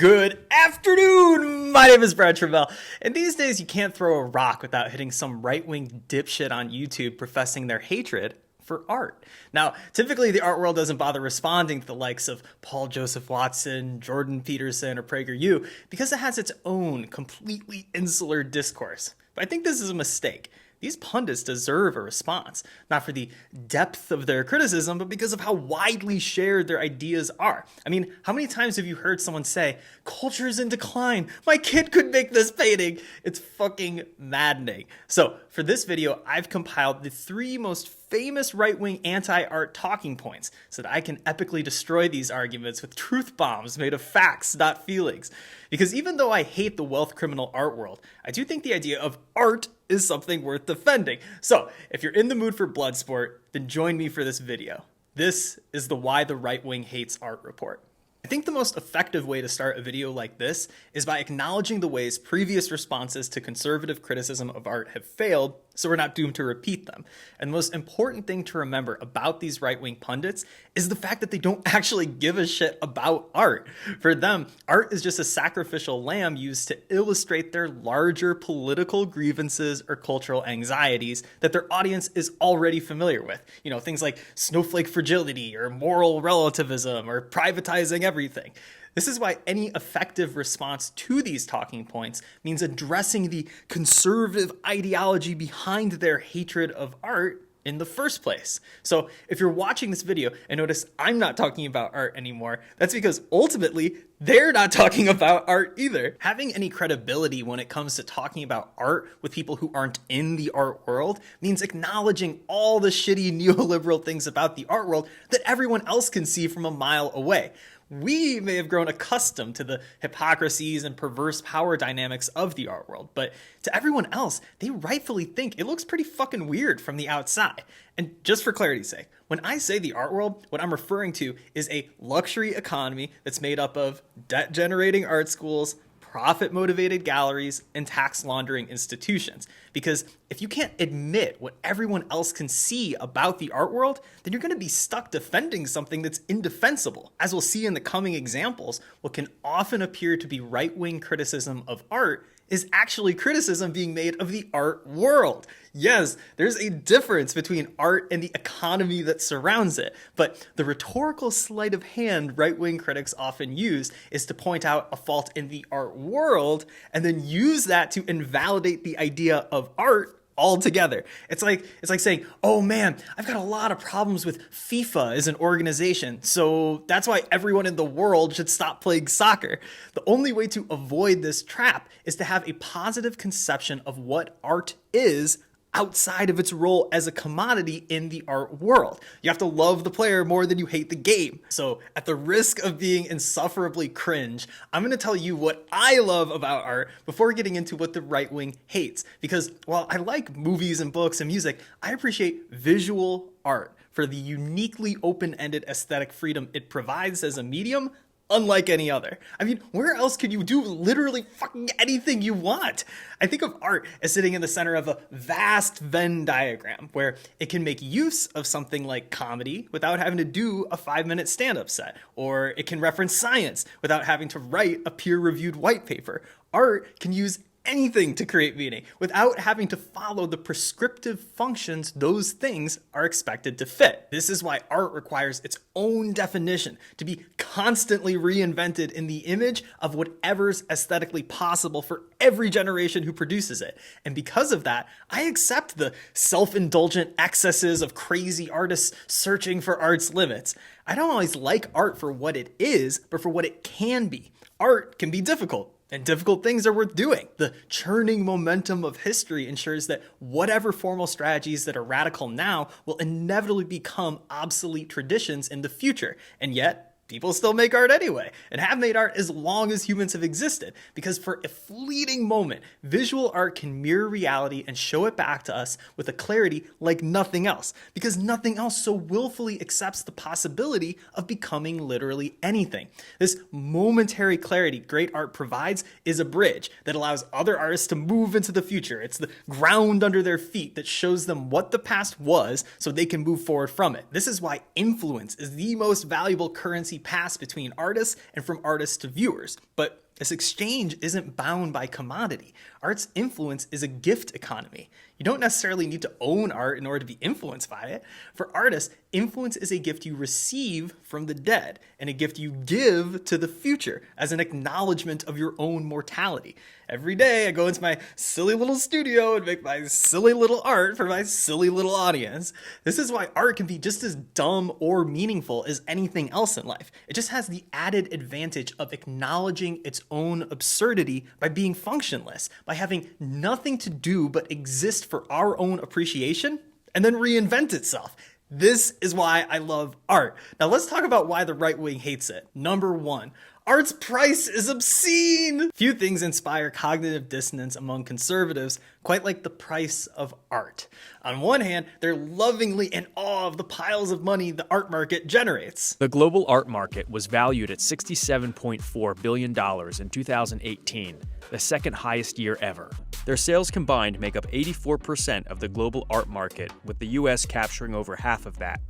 Good afternoon! My name is Brad Travell, and these days you can't throw a rock without hitting some right-wing dipshit on YouTube professing their hatred for art. Now, typically the art world doesn't bother responding to the likes of Paul Joseph Watson, Jordan Peterson, or PragerU because it has its own completely insular discourse. But I think this is a mistake. These pundits deserve a response, not for the depth of their criticism, but because of how widely shared their ideas are. I mean, how many times have you heard someone say, culture is in decline, my kid could make this painting? It's fucking maddening. So for this video, I've compiled the 3 most famous right-wing anti-art talking points so that I can epically destroy these arguments with truth bombs made of facts, not feelings. Because even though I hate the wealth criminal art world, I do think the idea of art is something worth defending. So if you're in the mood for blood sport, then join me for this video. This is the Why the Right Wing Hates Art report. I think the most effective way to start a video like this is by acknowledging the ways previous responses to conservative criticism of art have failed, so we're not doomed to repeat them. And the most important thing to remember about these right-wing pundits is the fact that they don't actually give a shit about art. For them, art is just a sacrificial lamb used to illustrate their larger political grievances or cultural anxieties that their audience is already familiar with. You know, things like snowflake fragility or moral relativism or privatizing everything. This is why any effective response to these talking points means addressing the conservative ideology behind their hatred of art in the first place. So if you're watching this video and notice I'm not talking about art anymore, that's because ultimately they're not talking about art either. Having any credibility when it comes to talking about art with people who aren't in the art world means acknowledging all the shitty neoliberal things about the art world that everyone else can see from a mile away. We may have grown accustomed to the hypocrisies and perverse power dynamics of the art world, but to everyone else, they rightfully think it looks pretty fucking weird from the outside. And just for clarity's sake, when I say the art world, what I'm referring to is a luxury economy that's made up of debt-generating art schools, profit-motivated galleries, and tax laundering institutions. Because if you can't admit what everyone else can see about the art world, then you're going to be stuck defending something that's indefensible. As we'll see in the coming examples, what can often appear to be right-wing criticism of art is actually criticism being made of the art world. Yes, there's a difference between art and the economy that surrounds it, but the rhetorical sleight of hand right-wing critics often use is to point out a fault in the art world and then use that to invalidate the idea of art altogether. It's like saying, oh man, I've got a lot of problems with FIFA as an organization, so that's why everyone in the world should stop playing soccer. The only way to avoid this trap is to have a positive conception of what art is outside of its role as a commodity in the art world. You have to love the player more than you hate the game. So at the risk of being insufferably cringe, I'm going to tell you what I love about art before getting into what the right wing hates. Because while I like movies and books and music, I appreciate visual art for the uniquely open-ended aesthetic freedom it provides as a medium, unlike any other. I mean, where else can you do literally fucking anything you want? I think of art as sitting in the center of a vast Venn diagram where it can make use of something like comedy without having to do a 5-minute stand-up set, or it can reference science without having to write a peer-reviewed white paper. Art can use anything to create meaning without having to follow the prescriptive functions those things are expected to fit. This is why art requires its own definition to be constantly reinvented in the image of whatever's aesthetically possible for every generation who produces it. And because of that, I accept the self-indulgent excesses of crazy artists searching for art's limits. I don't always like art for what it is, but for what it can be. Art can be difficult, and difficult things are worth doing. The churning momentum of history ensures that whatever formal strategies that are radical now will inevitably become obsolete traditions in the future. And yet, people still make art anyway, and have made art as long as humans have existed, because for a fleeting moment, visual art can mirror reality and show it back to us with a clarity like nothing else, because nothing else so willfully accepts the possibility of becoming literally anything. This momentary clarity great art provides is a bridge that allows other artists to move into the future. It's the ground under their feet that shows them what the past was so they can move forward from it. This is why influence is the most valuable currency pass between artists and from artists to viewers. But this exchange isn't bound by commodity. Art's influence is a gift economy. You don't necessarily need to own art in order to be influenced by it. For artists, influence is a gift you receive from the dead and a gift you give to the future as an acknowledgement of your own mortality. Every day I go into my silly little studio and make my silly little art for my silly little audience. This is why art can be just as dumb or meaningful as anything else in life. It just has the added advantage of acknowledging its own absurdity by being functionless, by having nothing to do but exist for our own appreciation and then reinvent itself. This is why I love art. Now let's talk about why the right wing hates it. Number one, art's price is obscene. Few things inspire cognitive dissonance among conservatives quite like the price of art. On one hand, they're lovingly in awe of the piles of money the art market generates. The global art market was valued at $67.4 billion in 2018, the second highest year ever. Their sales combined make up 84% of the global art market, with the US capturing over half of that.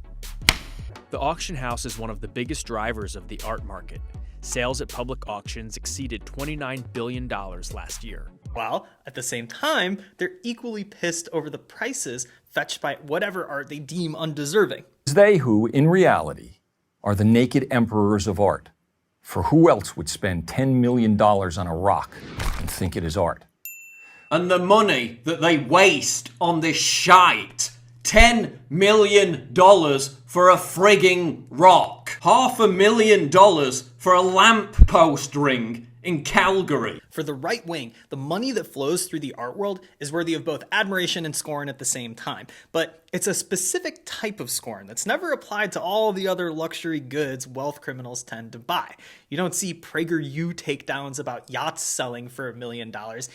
The auction house is one of the biggest drivers of the art market. Sales at public auctions exceeded $29 billion last year. While, at the same time, they're equally pissed over the prices fetched by whatever art they deem undeserving. It's they who, in reality, are the naked emperors of art. For who else would spend $10 million on a rock and think it is art? And the money that they waste on this shite. $10 million for a frigging rock. $500,000 for a lamppost ring in Calgary. For the right wing, the money that flows through the art world is worthy of both admiration and scorn at the same time. But it's a specific type of scorn that's never applied to all the other luxury goods wealth criminals tend to buy. You don't see PragerU takedowns about yachts selling for $1 million,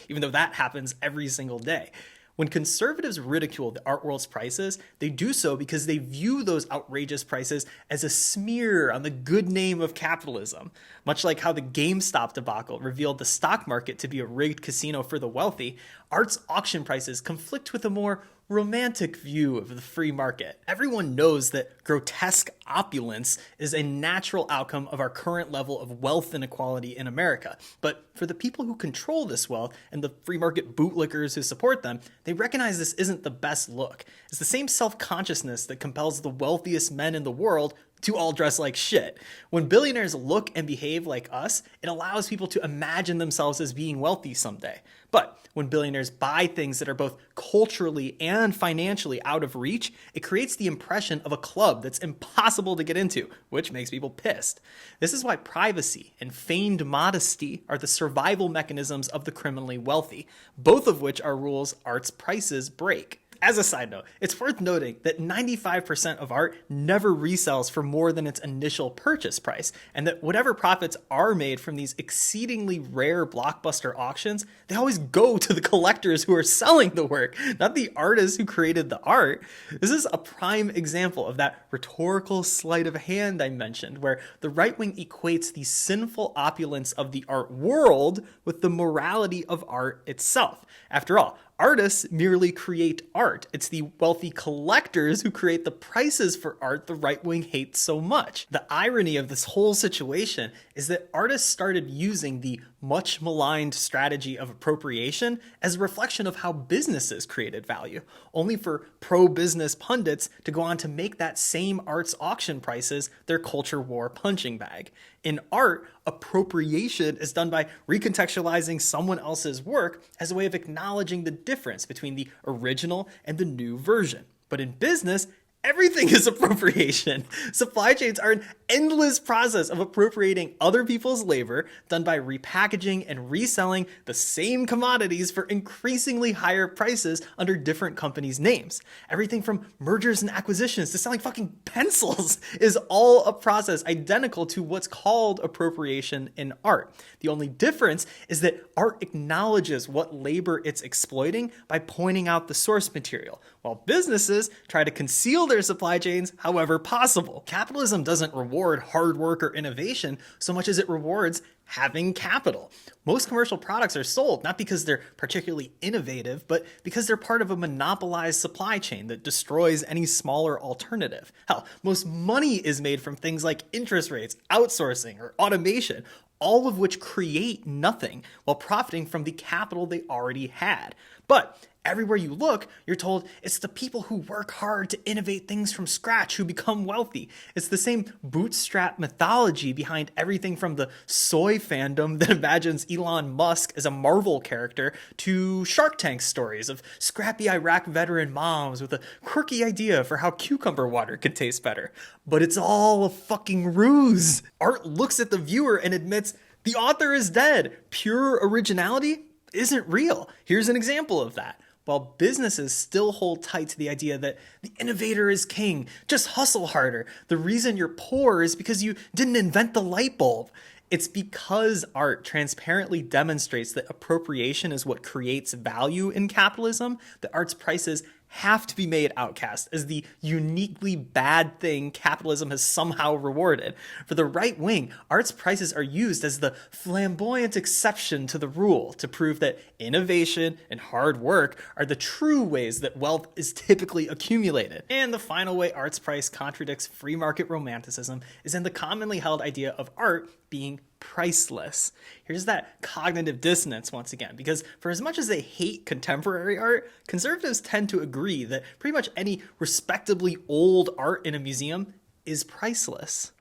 even though that happens every single day. When conservatives ridicule the art world's prices, they do so because they view those outrageous prices as a smear on the good name of capitalism. Much like how the GameStop debacle revealed the stock market to be a rigged casino for the wealthy, art's auction prices conflict with a more romantic view of the free market. Everyone knows that grotesque opulence is a natural outcome of our current level of wealth inequality in America. But for the people who control this wealth and the free market bootlickers who support them, they recognize this isn't the best look. It's the same self-consciousness that compels the wealthiest men in the world to all dress like shit. When billionaires look and behave like us, it allows people to imagine themselves as being wealthy someday. But when billionaires buy things that are both culturally and financially out of reach, it creates the impression of a club that's impossible to get into, which makes people pissed. This is why privacy and feigned modesty are the survival mechanisms of the criminally wealthy, both of which are rules art's prices break. As a side note, it's worth noting that 95% of art never resells for more than its initial purchase price, and that whatever profits are made from these exceedingly rare blockbuster auctions, they always go to the collectors who are selling the work, not the artists who created the art. This is a prime example of that rhetorical sleight of hand I mentioned, where the right wing equates the sinful opulence of the art world with the morality of art itself. After all, artists merely create art. It's the wealthy collectors who create the prices for art the right wing hates so much. The irony of this whole situation is that artists started using the much maligned strategy of appropriation as a reflection of how businesses created value, only for pro-business pundits to go on to make that same art's auction prices their culture war punching bag. In art, appropriation is done by recontextualizing someone else's work as a way of acknowledging the difference between the original and the new version. But in business, everything is appropriation. Supply chains are an endless process of appropriating other people's labor done by repackaging and reselling the same commodities for increasingly higher prices under different companies' names. Everything from mergers and acquisitions to selling fucking pencils is all a process identical to what's called appropriation in art. The only difference is that art acknowledges what labor it's exploiting by pointing out the source material, while businesses try to conceal their their supply chains however possible. Capitalism doesn't reward hard work or innovation so much as it rewards having capital. Most commercial products are sold not because they're particularly innovative, but because they're part of a monopolized supply chain that destroys any smaller alternative. Hell, most money is made from things like interest rates, outsourcing, or automation, all of which create nothing while profiting from the capital they already had. But everywhere you look, you're told it's the people who work hard to innovate things from scratch who become wealthy. It's the same bootstrap mythology behind everything from the soy fandom that imagines Elon Musk as a Marvel character to Shark Tank stories of scrappy Iraq veteran moms with a quirky idea for how cucumber water could taste better. But it's all a fucking ruse. Art looks at the viewer and admits the author is dead. Pure originality isn't real. Here's an example of that. While businesses still hold tight to the idea that the innovator is king, just hustle harder. The reason you're poor is because you didn't invent the light bulb. It's because art transparently demonstrates that appropriation is what creates value in capitalism that art's prices have to be made outcast as the uniquely bad thing capitalism has somehow rewarded. For the right wing, art's prices are used as the flamboyant exception to the rule to prove that innovation and hard work are the true ways that wealth is typically accumulated. And the final way art's price contradicts free market romanticism is in the commonly held idea of art being priceless. Here's that cognitive dissonance once again, because for as much as they hate contemporary art, conservatives tend to agree that pretty much any respectably old art in a museum is priceless.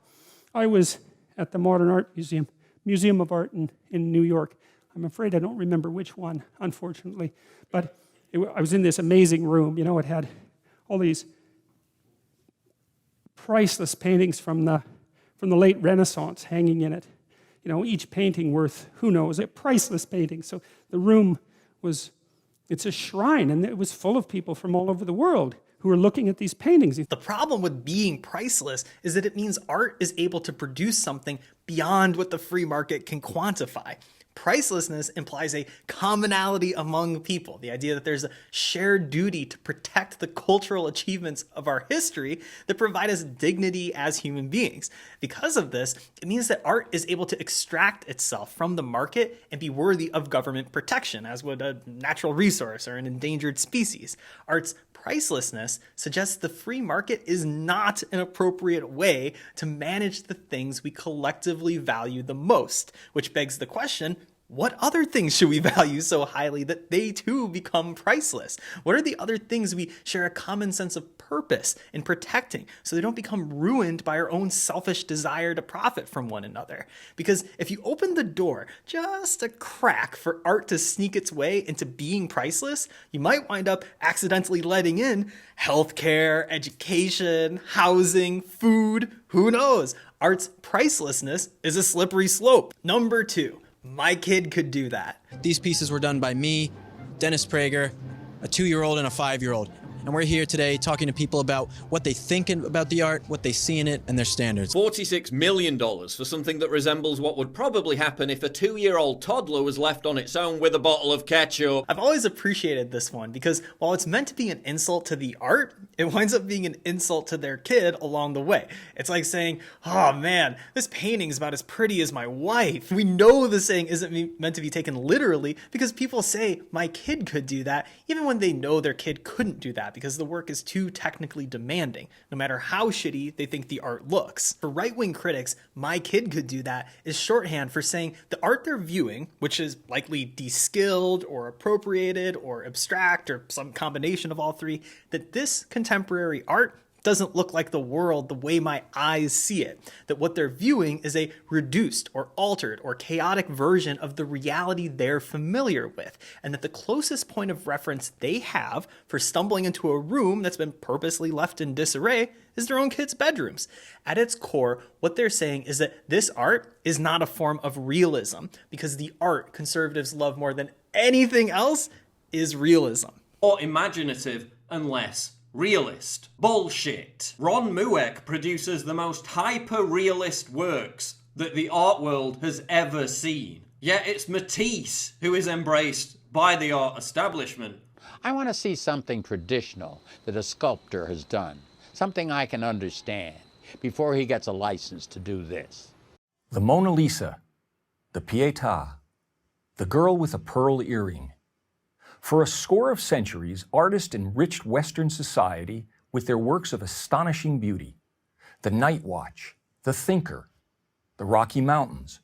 I was at the Modern Art Museum of Art in New York. I'm afraid I don't remember which one, unfortunately, but I was in this amazing room. You know, it had all these priceless paintings from the late Renaissance hanging in it. You know, each painting worth, who knows, a priceless painting. So the room it's a shrine, and it was full of people from all over the world who were looking at these paintings. The problem with being priceless is that it means art is able to produce something beyond what the free market can quantify. Pricelessness implies a commonality among people, the idea that there's a shared duty to protect the cultural achievements of our history that provide us dignity as human beings. Because of this, it means that art is able to extract itself from the market and be worthy of government protection, as would a natural resource or an endangered species. Art's pricelessness suggests the free market is not an appropriate way to manage the things we collectively value the most, which begs the question, what other things should we value so highly that they too become priceless? What are the other things we share a common sense of purpose in protecting so they don't become ruined by our own selfish desire to profit from one another? Because if you open the door just a crack for art to sneak its way into being priceless, you might wind up accidentally letting in healthcare, education, housing, food, who knows? Art's pricelessness is a slippery slope. Number 2. My kid could do that. These pieces were done by me, Dennis Prager, a 2-year-old and a 5-year-old. And we're here today talking to people about what they think about the art, what they see in it, and their standards. $46 million for something that resembles what would probably happen if a 2-year-old toddler was left on its own with a bottle of ketchup. I've always appreciated this one because while it's meant to be an insult to the art, it winds up being an insult to their kid along the way. It's like saying, oh man, this painting's about as pretty as my wife. We know the saying isn't meant to be taken literally because people say my kid could do that even when they know their kid couldn't do that because the work is too technically demanding, no matter how shitty they think the art looks. For right-wing critics, my kid could do that is shorthand for saying the art they're viewing, which is likely de-skilled or appropriated or abstract or some combination of all three, that this contemporary art doesn't look like the world the way my eyes see it. That what they're viewing is a reduced or altered or chaotic version of the reality they're familiar with. And that the closest point of reference they have for stumbling into a room that's been purposely left in disarray is their own kids' bedrooms. At its core, what they're saying is that this art is not a form of realism because the art conservatives love more than anything else is realism. Or imaginative unless realist. Bullshit. Ron Mueck produces the most hyper-realist works that the art world has ever seen. Yet it's Matisse who is embraced by the art establishment. I want to see something traditional that a sculptor has done. something I can understand, before he gets a license to do this. The Mona Lisa, the Pietà, the girl with a pearl earring. For a score of centuries, artists enriched Western society with their works of astonishing beauty. The Night Watch, the Thinker, the Rocky Mountains.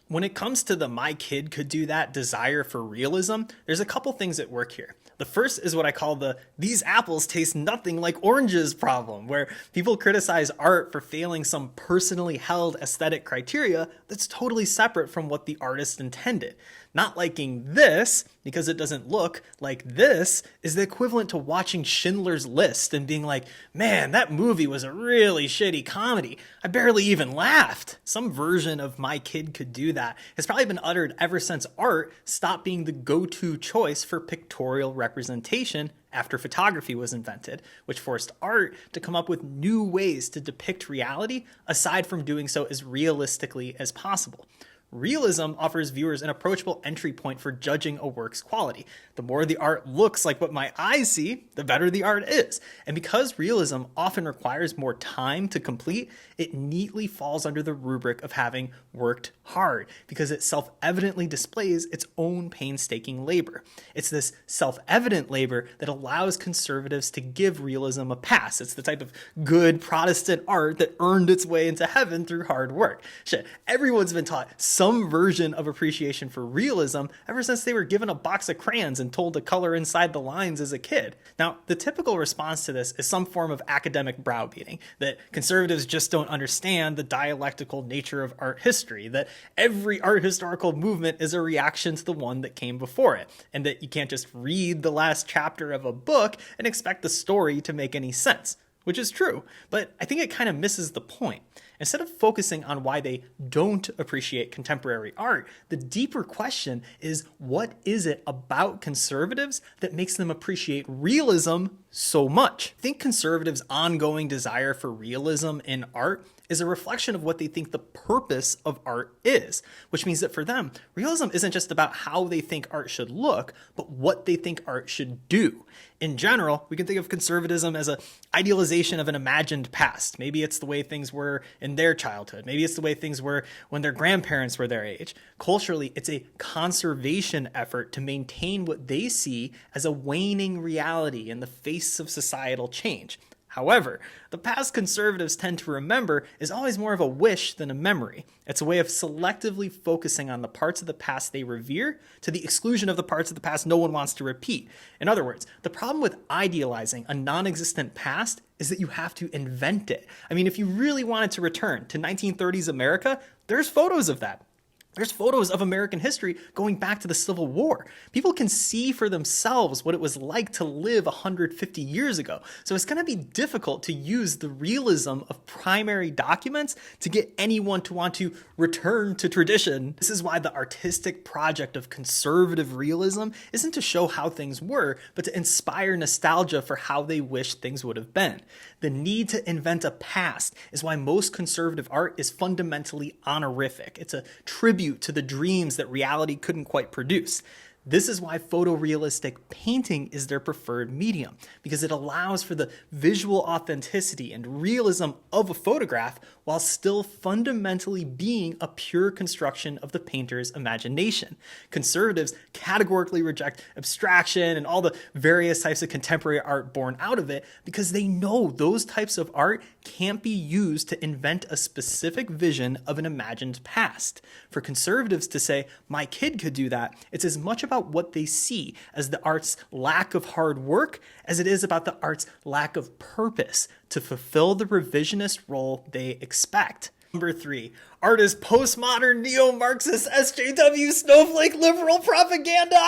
When it comes to the "my kid could do that" desire for realism, there's a couple things at work here. The first is what I call the "these apples taste nothing like oranges" problem, where people criticize art for failing some personally held aesthetic criteria that's totally separate from what the artist intended. Not liking this because it doesn't look like this is the equivalent to watching Schindler's List and being like, man, that movie was a really shitty comedy. I barely even laughed. Some version of "my kid could do that" has probably been uttered ever since art stopped being the go-to choice for pictorial representation after photography was invented, which forced art to come up with new ways to depict reality aside from doing so as realistically as possible. Realism offers viewers an approachable entry point for judging a work's quality. The more the art looks like what my eyes see, the better the art is. And because realism often requires more time to complete, it neatly falls under the rubric of having worked hard because it self-evidently displays its own painstaking labor. It's this self-evident labor that allows conservatives to give realism a pass. It's the type of good Protestant art that earned its way into heaven through hard work. Shit, everyone's been taught some version of appreciation for realism ever since they were given a box of crayons and told to color inside the lines as a kid. Now, the typical response to this is some form of academic browbeating, that conservatives just don't understand the dialectical nature of art history, that every art historical movement is a reaction to the one that came before it, and that you can't just read the last chapter of a book and expect the story to make any sense. Which is true, but I think it kind of misses the point. Instead of focusing on why they don't appreciate contemporary art, the deeper question is, what is it about conservatives that makes them appreciate realism so much? I think conservatives' ongoing desire for realism in art is a reflection of what they think the purpose of art is, which means that for them, realism isn't just about how they think art should look, but what they think art should do. In general, we can think of conservatism as an idealization of an imagined past. Maybe it's the way things were in their childhood. Maybe it's the way things were when their grandparents were their age. Culturally, it's a conservation effort to maintain what they see as a waning reality in the face of societal change. However, the past conservatives tend to remember is always more of a wish than a memory. It's a way of selectively focusing on the parts of the past they revere to the exclusion of the parts of the past no one wants to repeat. In other words, the problem with idealizing a non-existent past is that you have to invent it. I mean, if you really wanted to return to 1930s America, there's photos of that. There's photos of American history going back to the Civil War. People can see for themselves what it was like to live 150 years ago. So it's going to be difficult to use the realism of primary documents to get anyone to want to return to tradition. This is why the artistic project of conservative realism isn't to show how things were, but to inspire nostalgia for how they wish things would have been. The need to invent a past is why most conservative art is fundamentally honorific. It's a tribute to the dreams that reality couldn't quite produce. This is why photorealistic painting is their preferred medium, because it allows for the visual authenticity and realism of a photograph while still fundamentally being a pure construction of the painter's imagination. Conservatives categorically reject abstraction and all the various types of contemporary art born out of it because they know those types of art can't be used to invent a specific vision of an imagined past. For conservatives to say, my kid could do that, it's as much about what they see as the art's lack of hard work as it is about the art's lack of purpose to fulfill the revisionist role they expect. Number 3, art is postmodern, neo-Marxist, SJW, snowflake, liberal propaganda.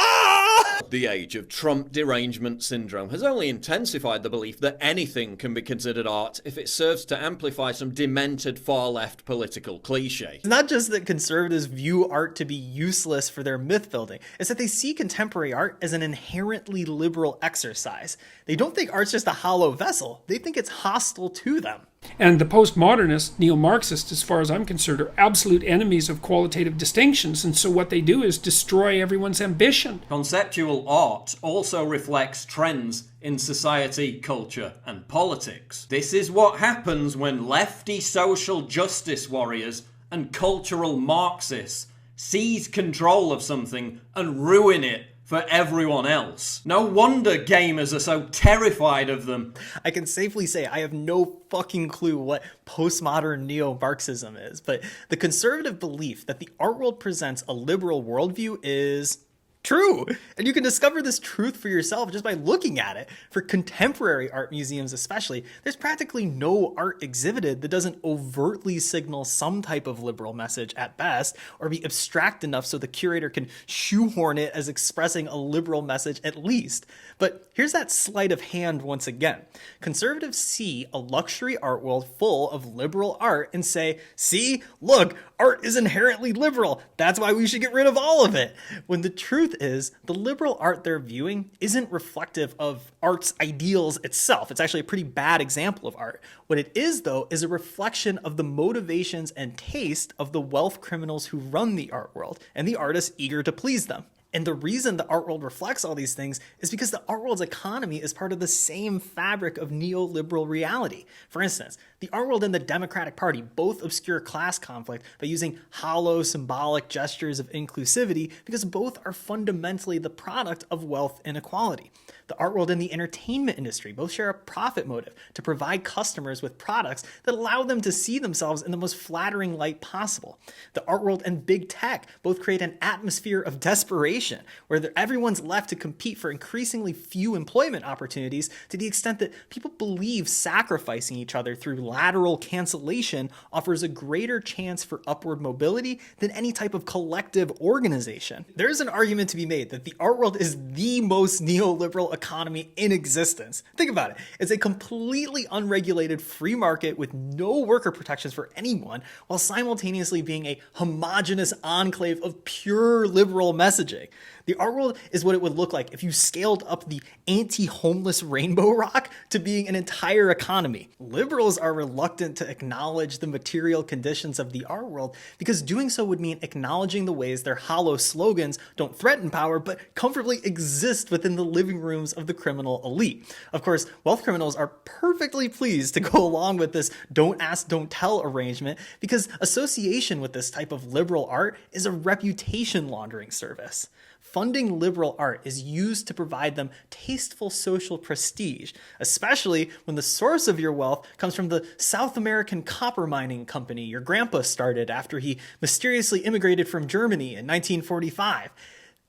The age of Trump derangement syndrome has only intensified the belief that anything can be considered art if it serves to amplify some demented far-left political cliche. It's not just that conservatives view art to be useless for their myth building, it's that they see contemporary art as an inherently liberal exercise. They don't think art's just a hollow vessel, they think it's hostile to them. And the postmodernists, neo-Marxists, as far as I'm concerned, are absolute enemies of qualitative distinctions. And so what they do is destroy everyone's ambition. Conceptual art also reflects trends in society, culture, and politics. This is what happens when lefty social justice warriors and cultural Marxists seize control of something and ruin it for everyone else. No wonder gamers are so terrified of them. I can safely say I have no fucking clue what postmodern neo-Marxism is, but the conservative belief that the art world presents a liberal worldview is true. And you can discover this truth for yourself just by looking at it. For contemporary art museums especially, there's practically no art exhibited that doesn't overtly signal some type of liberal message at best, or be abstract enough so the curator can shoehorn it as expressing a liberal message at least. But here's that sleight of hand once again. Conservatives see a luxury art world full of liberal art and say, see, look, art is inherently liberal. That's why we should get rid of all of it. When the truth is, the liberal art they're viewing isn't reflective of art's ideals itself. It's actually a pretty bad example of art. What it is, though, is a reflection of the motivations and taste of the wealth criminals who run the art world and the artists eager to please them. And the reason the art world reflects all these things is because the art world's economy is part of the same fabric of neoliberal reality. For instance, the art world and the Democratic Party both obscure class conflict by using hollow symbolic gestures of inclusivity because both are fundamentally the product of wealth inequality. The art world and the entertainment industry both share a profit motive to provide customers with products that allow them to see themselves in the most flattering light possible. The art world and big tech both create an atmosphere of desperation where everyone's left to compete for increasingly few employment opportunities to the extent that people believe sacrificing each other through lateral cancellation offers a greater chance for upward mobility than any type of collective organization. There's an argument to be made that the art world is the most neoliberal economy in existence. Think about it. It's a completely unregulated free market with no worker protections for anyone, while simultaneously being a homogenous enclave of pure liberal messaging. The art world is what it would look like if you scaled up the anti-homeless rainbow rock to being an entire economy. Liberals are reluctant to acknowledge the material conditions of the art world because doing so would mean acknowledging the ways their hollow slogans don't threaten power but comfortably exist within the living rooms of the criminal elite. Of course, wealth criminals are perfectly pleased to go along with this don't ask, don't tell arrangement because association with this type of liberal art is a reputation laundering service. Funding liberal art is used to provide them tasteful social prestige, especially when the source of your wealth comes from the South American copper mining company your grandpa started after he mysteriously immigrated from Germany in 1945.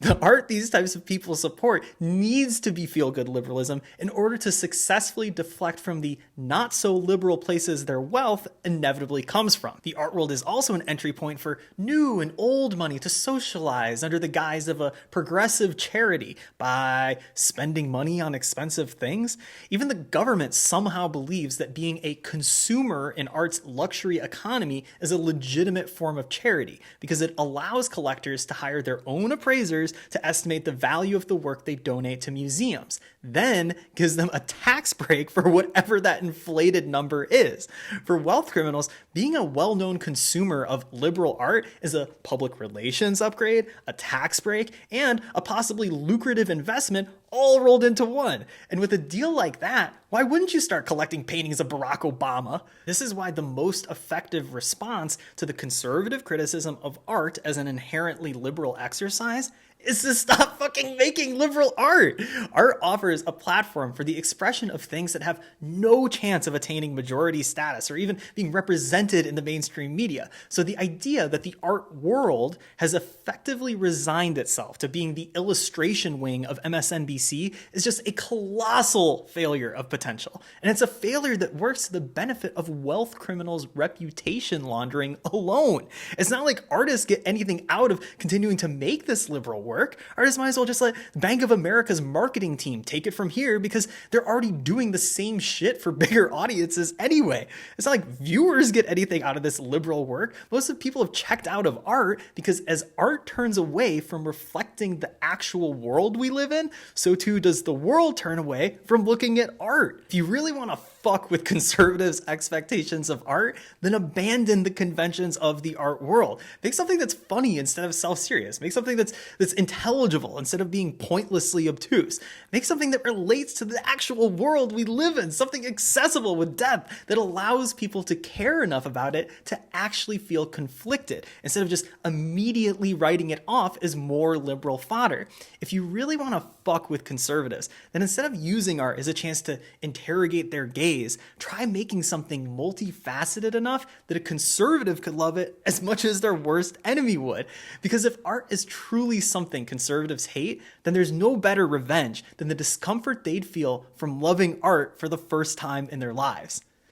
The art these types of people support needs to be feel-good liberalism in order to successfully deflect from the not-so-liberal places their wealth inevitably comes from. The art world is also an entry point for new and old money to socialize under the guise of a progressive charity by spending money on expensive things. Even the government somehow believes that being a consumer in art's luxury economy is a legitimate form of charity because it allows collectors to hire their own appraisers to estimate the value of the work they donate to museums, then gives them a tax break for whatever that inflated number is. For wealth criminals, being a well-known consumer of liberal art is a public relations upgrade, a tax break, and a possibly lucrative investment all rolled into one. And with a deal like that, why wouldn't you start collecting paintings of Barack Obama? This is why the most effective response to the conservative criticism of art as an inherently liberal exercise is to stop fucking making liberal art. Art offers a platform for the expression of things that have no chance of attaining majority status or even being represented in the mainstream media. So the idea that the art world has effectively resigned itself to being the illustration wing of MSNBC is just a colossal failure of potential. And it's a failure that works to the benefit of wealth criminals' reputation laundering alone. It's not like artists get anything out of continuing to make this liberal work. Artists might as well just let Bank of America's marketing team take it from here because they're already doing the same shit for bigger audiences anyway. It's not like viewers get anything out of this liberal work. Most of the people have checked out of art because as art turns away from reflecting the actual world we live in, so too does the world turn away from looking at art. If you really want to fuck with conservatives' expectations of art, then abandon the conventions of the art world. Make something that's funny instead of self-serious. Make something that's intelligible instead of being pointlessly obtuse. Make something that relates to the actual world we live in, something accessible with depth that allows people to care enough about it to actually feel conflicted instead of just immediately writing it off as more liberal fodder. If you really want to fuck with conservatives, then instead of using art as a chance to interrogate their gaze, try making something multifaceted enough that a conservative could love it as much as their worst enemy would. Because if art is truly something conservatives hate, then there's no better revenge than the discomfort they'd feel from loving art for the first time in their lives.